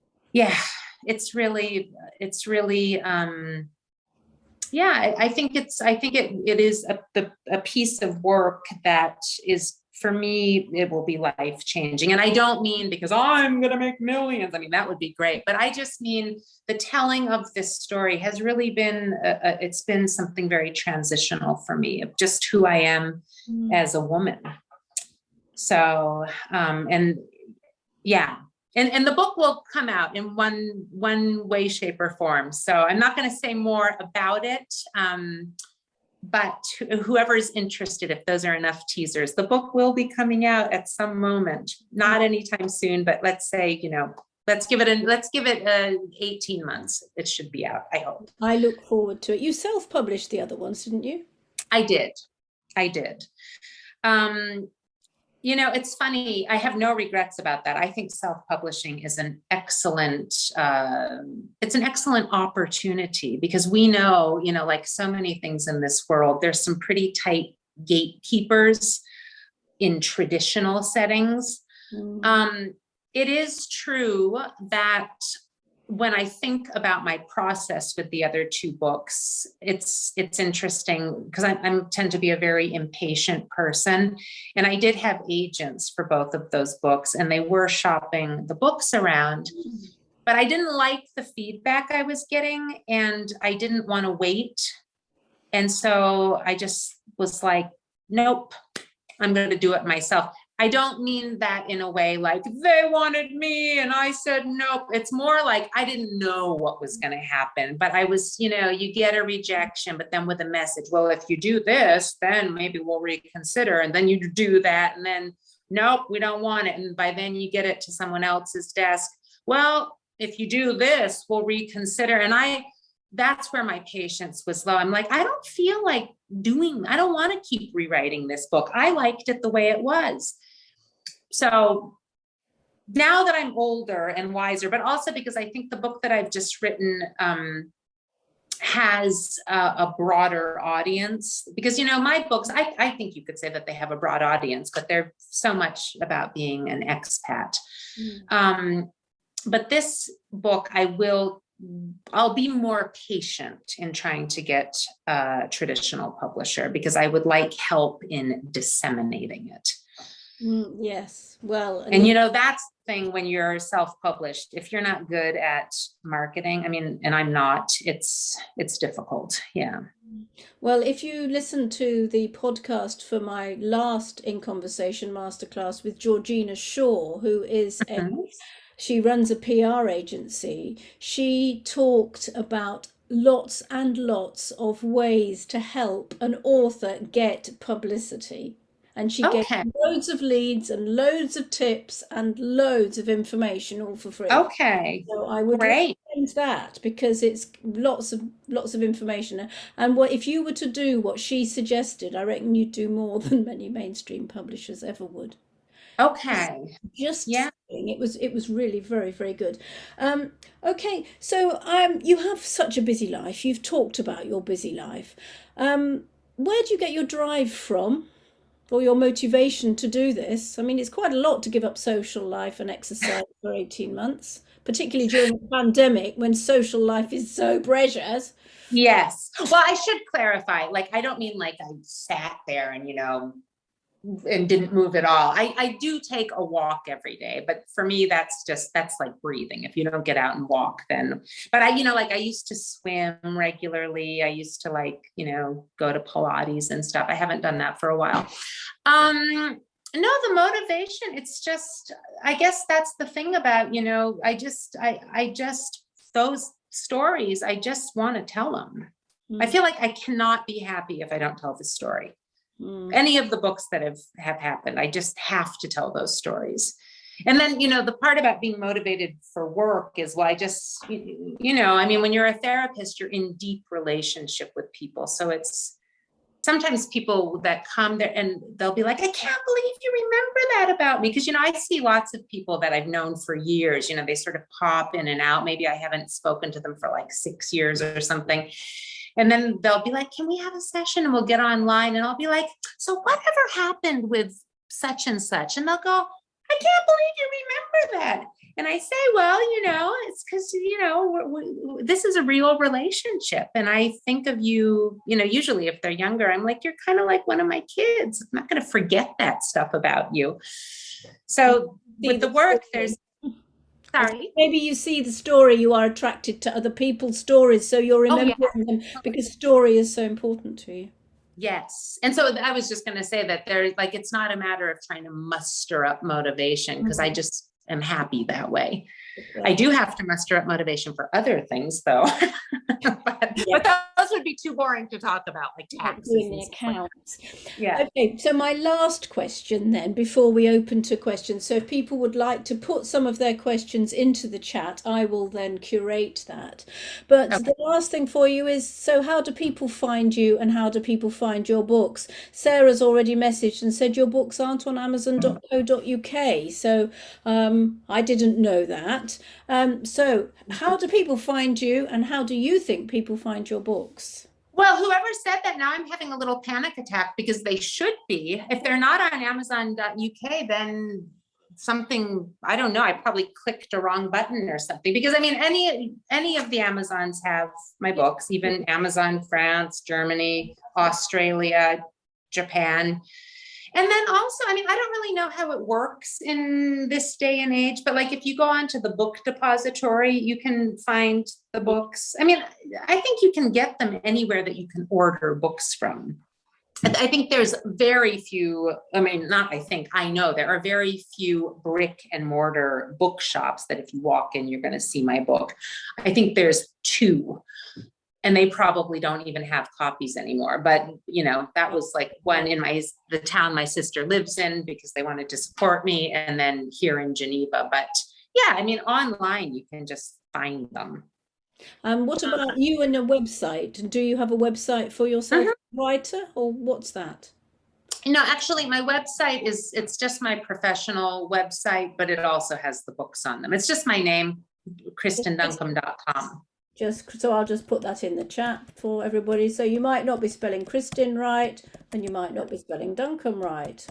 really, I think it is a piece of work that is, for me, it will be life changing. And I don't mean because I'm going to make millions. I mean, that would be great. But I just mean the telling of this story has really been, it's been something very transitional for me, of just who I am as a woman. So, and the book will come out in one way, shape, or form. So I'm not going to say more about it. But whoever is interested, if those are enough teasers, the book will be coming out at some moment, not anytime soon, but let's say, let's give it 18 months. It should be out, I hope. I look forward to it. You self-published the other ones, didn't you? I did. It's funny. I have no regrets about that. I think self-publishing is an excellent opportunity, because we know, like so many things in this world, there's some pretty tight gatekeepers in traditional settings. It is true that when I think about my process with the other two books, it's interesting because I tend to be a very impatient person. And I did have agents for both of those books, and they were shopping the books around, but I didn't like the feedback I was getting, and I didn't want to wait. And so I just was like, nope, I'm going to do it myself. I don't mean that in a way like they wanted me and I said nope. It's more like I didn't know what was going to happen, but I was, you get a rejection, but then with a message, well, if you do this, then maybe we'll reconsider. And then you do that. And then, nope, we don't want it. And by then you get it to someone else's desk. Well, if you do this, we'll reconsider. And that's where my patience was low. I'm like, I don't feel like I don't want to keep rewriting this book. I liked it the way it was. So now that I'm older and wiser, but also because I think the book that I've just written has a broader audience, because, my books, I think you could say that they have a broad audience, but they're so much about being an expat. But this book, I'll be more patient in trying to get a traditional publisher, because I would like help in disseminating it. Yes. Well, and that's the thing when you're self-published, if you're not good at marketing, and I'm not, it's difficult. Yeah. Well, if you listen to the podcast for my last In Conversation Masterclass with Georgina Shaw, who is she runs a PR agency, she talked about lots and lots of ways to help an author get publicity. And she gave loads of leads and loads of tips and loads of information, all for free. Okay. So I would recommend that, because it's lots of information. And if you were to do what she suggested, I reckon you'd do more than many mainstream publishers ever would. Okay. It was really very, very good. Okay, so you have such a busy life. You've talked about your busy life. Where do you get your drive from, or your motivation to do this? It's quite a lot to give up social life and exercise for 18 months, particularly during the pandemic when social life is so precious. Yes. Well, I should clarify, I don't mean like I sat there and, and didn't move at all. I do take a walk every day, but for me, that's like breathing. If you don't get out and walk, then, but I used to swim regularly. I used to go to Pilates and stuff. I haven't done that for a while. No, the motivation, it's just, I guess that's the thing about, those stories, I just want to tell them. I feel like I cannot be happy if I don't tell the story. Any of the books that have happened, I just have to tell those stories. And then, the part about being motivated for work is, well, I just, when you're a therapist, you're in deep relationship with people. So it's sometimes people that come there and they'll be like, I can't believe you remember that about me. Because, I see lots of people that I've known for years, they sort of pop in and out. Maybe I haven't spoken to them for like 6 years or something. And then they'll be like, can we have a session? And we'll get online, and I'll be like, so whatever happened with such and such? And they'll go, I can't believe you remember that. And I say, well, it's because, this is a real relationship. And I think of you, usually if they're younger, I'm like, you're kind of like one of my kids. I'm not going to forget that stuff about you. So with the work, sorry. Maybe you see the story, you are attracted to other people's stories, so you're remembering them because story is so important to you. Yes. And so I was just going to say that it's not a matter of trying to muster up motivation, because I just am happy that way. I do have to muster up motivation for other things, though. but those would be too boring to talk about, like taxes and the accounts. Yeah. Okay. So my last question then, before we open to questions. So if people would like to put some of their questions into the chat, I will then curate that. But the last thing for you is, so how do people find you, and how do people find your books? Sarah's already messaged and said your books aren't on amazon.co.uk. So I didn't know that. So how do people find you, and how do you think people find your books? Well, whoever said that, now I'm having a little panic attack, because they should be. If they're not on amazon.uk, then something, I don't know, I probably clicked a wrong button or something, because any of the Amazons have my books, even Amazon France, Germany, Australia, Japan. And then also, I don't really know how it works in this day and age, but if you go onto the book depository, you can find the books. I think you can get them anywhere that you can order books from. I think there's very few, I mean, not I think, I know there are very few brick and mortar bookshops that if you walk in, you're going to see my book. I think there's 2, and they probably don't even have copies anymore. But, you know, that was like one in the town my sister lives in because they wanted to support me, and then here in Geneva. But yeah, I mean, online, you can just find them. What about you and a website? Do you have a website for yourself, writer, or what's that? No, actually, my website it's just my professional website, but it also has the books on them. It's just my name, KristinDuncombe.com. Just so I'll just put that in the chat for everybody. So you might not be spelling Kristin right, and you might not be spelling Duncombe right.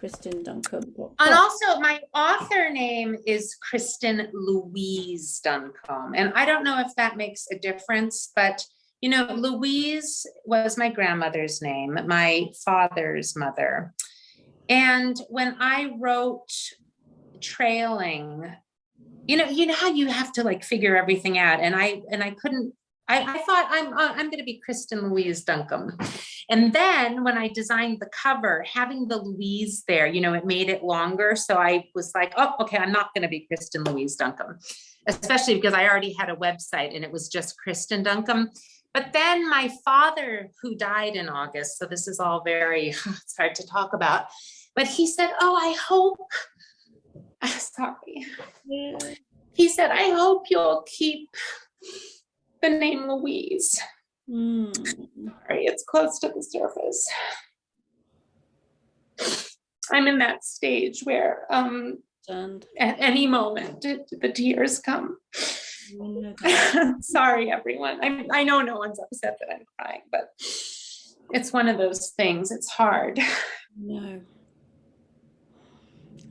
Kristin Duncombe. And also my author name is Kristin Louise Duncombe. And I don't know if that makes a difference, but you know, Louise was my grandmother's name, my father's mother. And when I wrote Trailing, you know how you have to like figure everything out. And I couldn't, I thought I'm going to be Kristin Louise Duncombe. And then when I designed the cover, having the Louise there, you know, it made it longer. So I was like, oh, okay, I'm not going to be Kristin Louise Duncombe, especially because I already had a website and it was just Kristin Duncombe. But then my father, who died in August, so this is all very, it's hard to talk about, but he said, oh, I hope, sorry. Yeah. He said, I hope you'll keep the name Louise. Sorry, it's close to the surface. I'm in that stage where at any moment the tears come. Sorry, everyone. I know no one's upset that I'm crying, but it's one of those things. It's hard. No,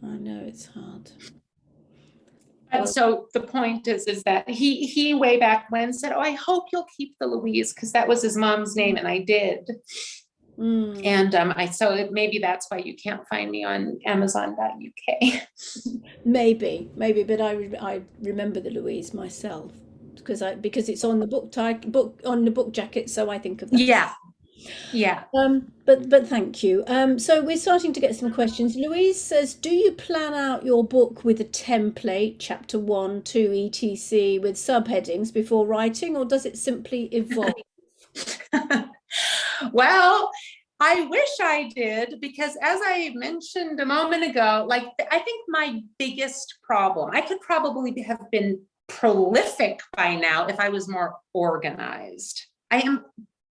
I know it's hard. And so the point is that he way back when said, oh, I hope you'll keep the Louise, because that was his mom's name, and I did. And so maybe that's why you can't find me on Amazon.uk. Maybe, but I remember the Louise myself because it's on the book on the book jacket, so I think of that. Yeah. But thank you. So we're starting to get some questions. Louise says, do you plan out your book with a template, chapter 1, 2, etc., with subheadings before writing, or does it simply evolve? Well, I wish I did, because as I mentioned a moment ago, like I think my biggest problem, I could probably have been prolific by now if I was more organized. I am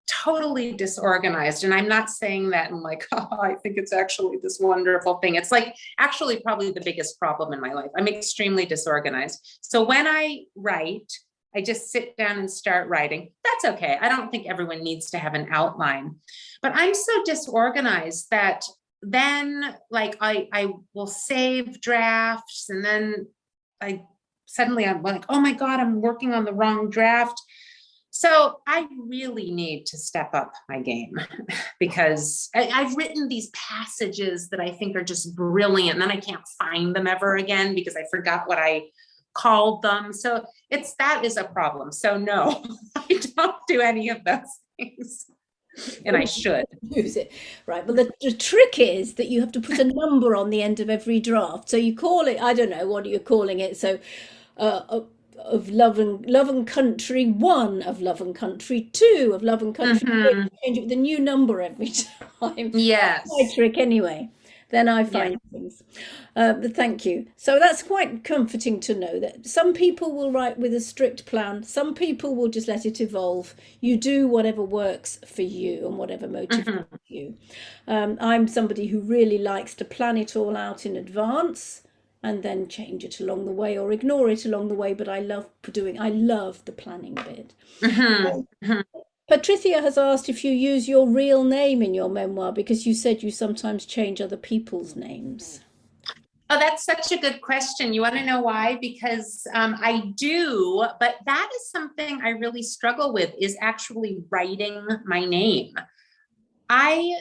totally disorganized. And I'm not saying that in like, oh, I think it's actually this wonderful thing. It's like actually probably the biggest problem in my life. I'm extremely disorganized. So when I write, I just sit down and start writing. That's okay. I don't think everyone needs to have an outline, but I'm so disorganized that then like I will save drafts, and then I'm like, oh my God, I'm working on the wrong draft. So I really need to step up my game because I've written these passages that I think are just brilliant, and then I can't find them ever again because I forgot what I called them. So that is a problem. So no, I don't do any of those things. And I should use it. Right. Well, the trick is that you have to put a number on the end of every draft. So you call it, I don't know, what are you calling it? So of Love and Country 1, of Love and Country 2, of Love and Country 3. Change it with a new number every time. Yes. That's my trick anyway. Then I find things. But thank you. So that's quite comforting to know that some people will write with a strict plan. Some people will just let it evolve. You do whatever works for you and whatever motivates you. I'm somebody who really likes to plan it all out in advance and then change it along the way or ignore it along the way. But I love the planning bit. Patricia has asked if you use your real name in your memoir, because you said you sometimes change other people's names. Oh, that's such a good question. You want to know why? Because I do, but that is something I really struggle with, is actually writing my name. I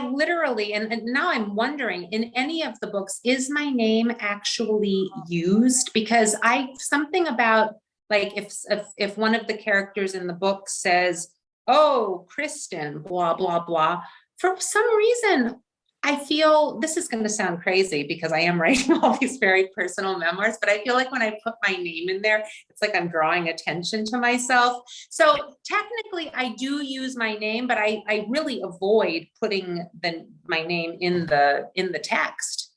literally, and now I'm wondering, in any of the books, is my name actually used? Because something about, like if one of the characters in the book says, oh, Kristin, blah, blah, blah. For some reason, I feel this is going to sound crazy because I am writing all these very personal memoirs, but I feel like when I put my name in there, it's like I'm drawing attention to myself. So technically I do use my name, but I really avoid putting my name in the text.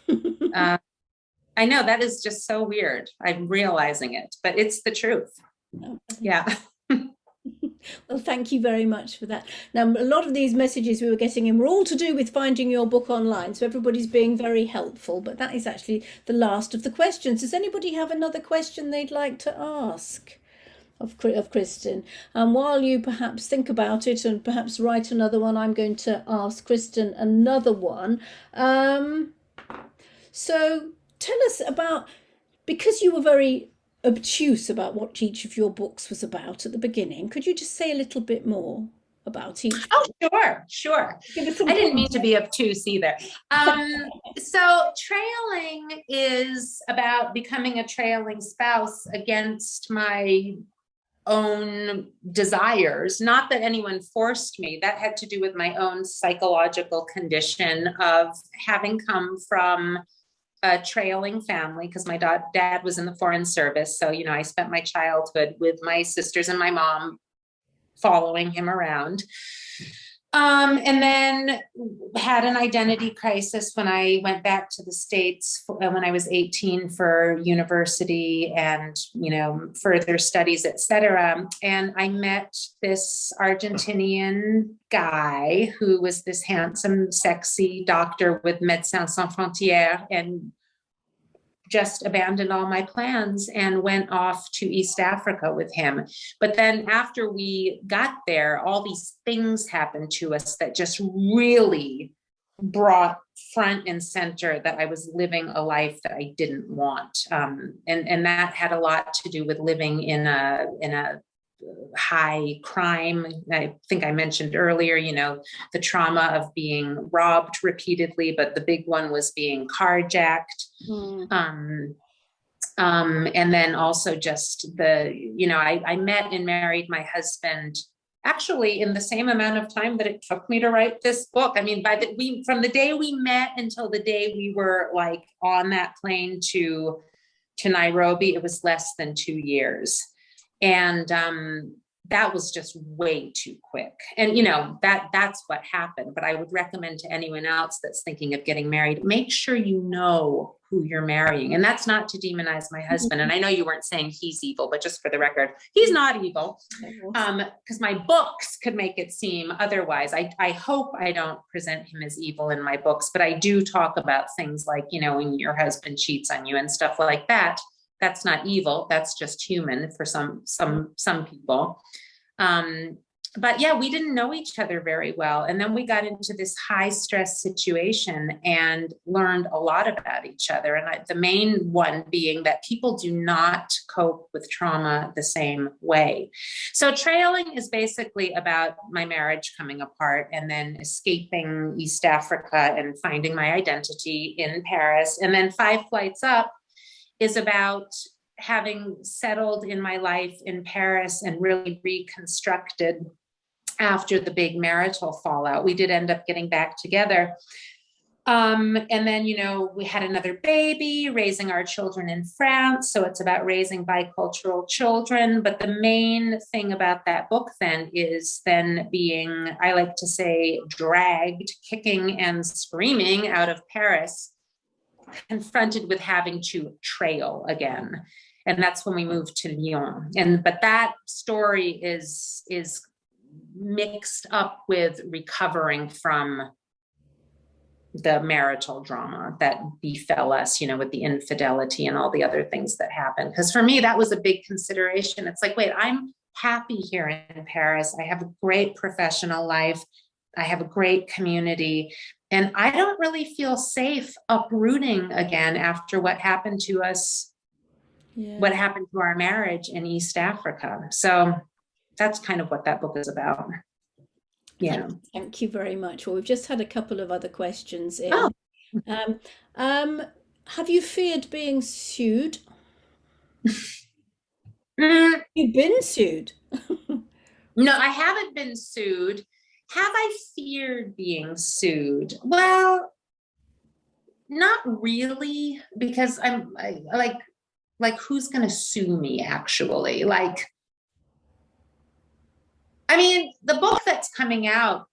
I know that is just so weird. I'm realizing it, but it's the truth. Yeah. Well, thank you very much for that. Now, a lot of these messages we were getting in were all to do with finding your book online, so everybody's being very helpful, but that is actually the last of the questions. Does anybody have another question they'd like to ask of Kristin? And while you perhaps think about it and perhaps write another one, I'm going to ask Kristin another one. So tell us about, because you were very obtuse about what each of your books was about at the beginning, could you just say a little bit more about each book? Oh, sure. I didn't mean to be obtuse either. So trailing is about becoming a trailing spouse against my own desires. Not that anyone forced me. That had to do with my own psychological condition of having come from a trailing family, because my dad was in the Foreign Service. So, I spent my childhood with my sisters and my mom following him around. And then had an identity crisis when I went back to the States when I was 18 for university and, further studies, etc. And I met this Argentinian guy who was this handsome, sexy doctor with Médecins Sans Frontières, and just abandoned all my plans and went off to East Africa with him. But then after we got there, all these things happened to us that just really brought front and center that I was living a life that I didn't want. And that had a lot to do with living in a high crime. I think I mentioned earlier, the trauma of being robbed repeatedly, but the big one was being carjacked. And then also just I met and married my husband actually in the same amount of time that it took me to write this book. I mean, from the day we met until the day we were like on that plane to Nairobi, it was less than 2 years. And that was just way too quick. And, that's what happened. But I would recommend to anyone else that's thinking of getting married, make sure you know who you're marrying. And that's not to demonize my husband. And I know you weren't saying he's evil, but just for the record, he's not evil. Because my books could make it seem otherwise. I hope I don't present him as evil in my books, but I do talk about things like, when your husband cheats on you and stuff like that. That's not evil. That's just human for some people. But yeah, we didn't know each other very well. And then we got into this high stress situation and learned a lot about each other. And the main one being that people do not cope with trauma the same way. So trailing is basically about my marriage coming apart and then escaping East Africa and finding my identity in Paris. And then 5 Flights Up is about having settled in my life in Paris and really reconstructed after the big marital fallout. We did end up getting back together. And then, we had another baby, raising our children in France. So it's about raising bicultural children. But the main thing about that book then is then being, I like to say, dragged, kicking and screaming out of Paris, confronted with having to trail again. And that's when we moved to Lyon. But that story is mixed up with recovering from the marital drama that befell us, with the infidelity and all the other things that happened. Because for me, that was a big consideration. It's like, wait, I'm happy here in Paris. I have a great professional life. I have a great community. And I don't really feel safe uprooting again after what happened to us, what happened to our marriage in East Africa. So that's kind of what that book is about. Yeah. Thank you very much. Well, we've just had a couple of other questions in. Have you feared being sued? You've been sued. No, I haven't been sued. Have I feared being sued? Well, not really, because like who's going to sue me actually? Like, I mean, the book that's coming out,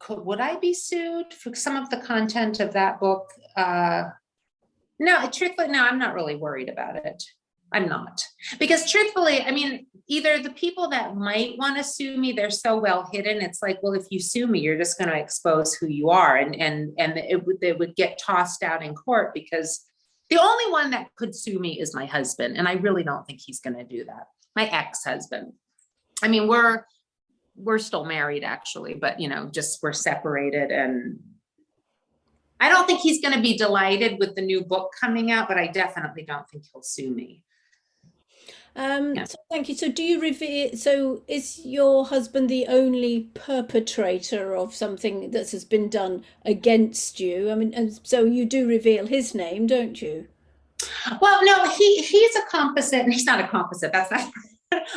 would I be sued for some of the content of that book? No, truthfully, no, I'm not really worried about it. I'm not. Because truthfully, I mean, either the people that might want to sue me, they're so well hidden. It's like, well, if you sue me, you're just going to expose who you are. And it would get tossed out in court, because the only one that could sue me is my husband. And I really don't think he's going to do that. My ex-husband. I mean, we're still married actually, but just we're separated, and I don't think he's going to be delighted with the new book coming out, but I definitely don't think he'll sue me. So thank you. So do you reveal, so is your husband the only perpetrator of something that has been done against you? I mean, and so you do reveal his name, don't you? Well, no, he's a composite, and he's not a composite. That's not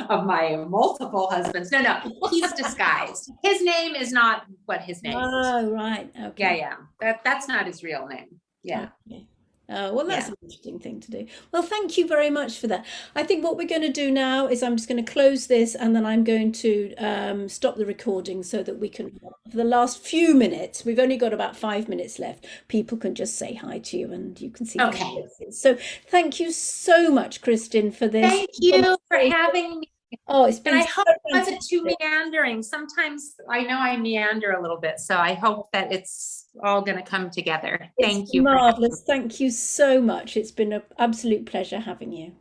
of my multiple husbands. No, he's disguised. His name is not what his name is. Oh, right. Okay. Yeah. That's not his real name. Yeah. Okay. Well, that's an interesting thing to do. Well, thank you very much for that. I think what we're going to do now is I'm just going to close this, and then I'm going to stop the recording so that we can, for the last few minutes, we've only got about 5 minutes left. People can just say hi to you, and you can see their faces. So thank you so much, Kristin, for this. Thank you for having me. Oh, it's been. And I hope it wasn't too meandering. Sometimes I know I meander a little bit, so I hope that it's all going to come together. Thank you. Marvelous. Thank you so much. It's been an absolute pleasure having you.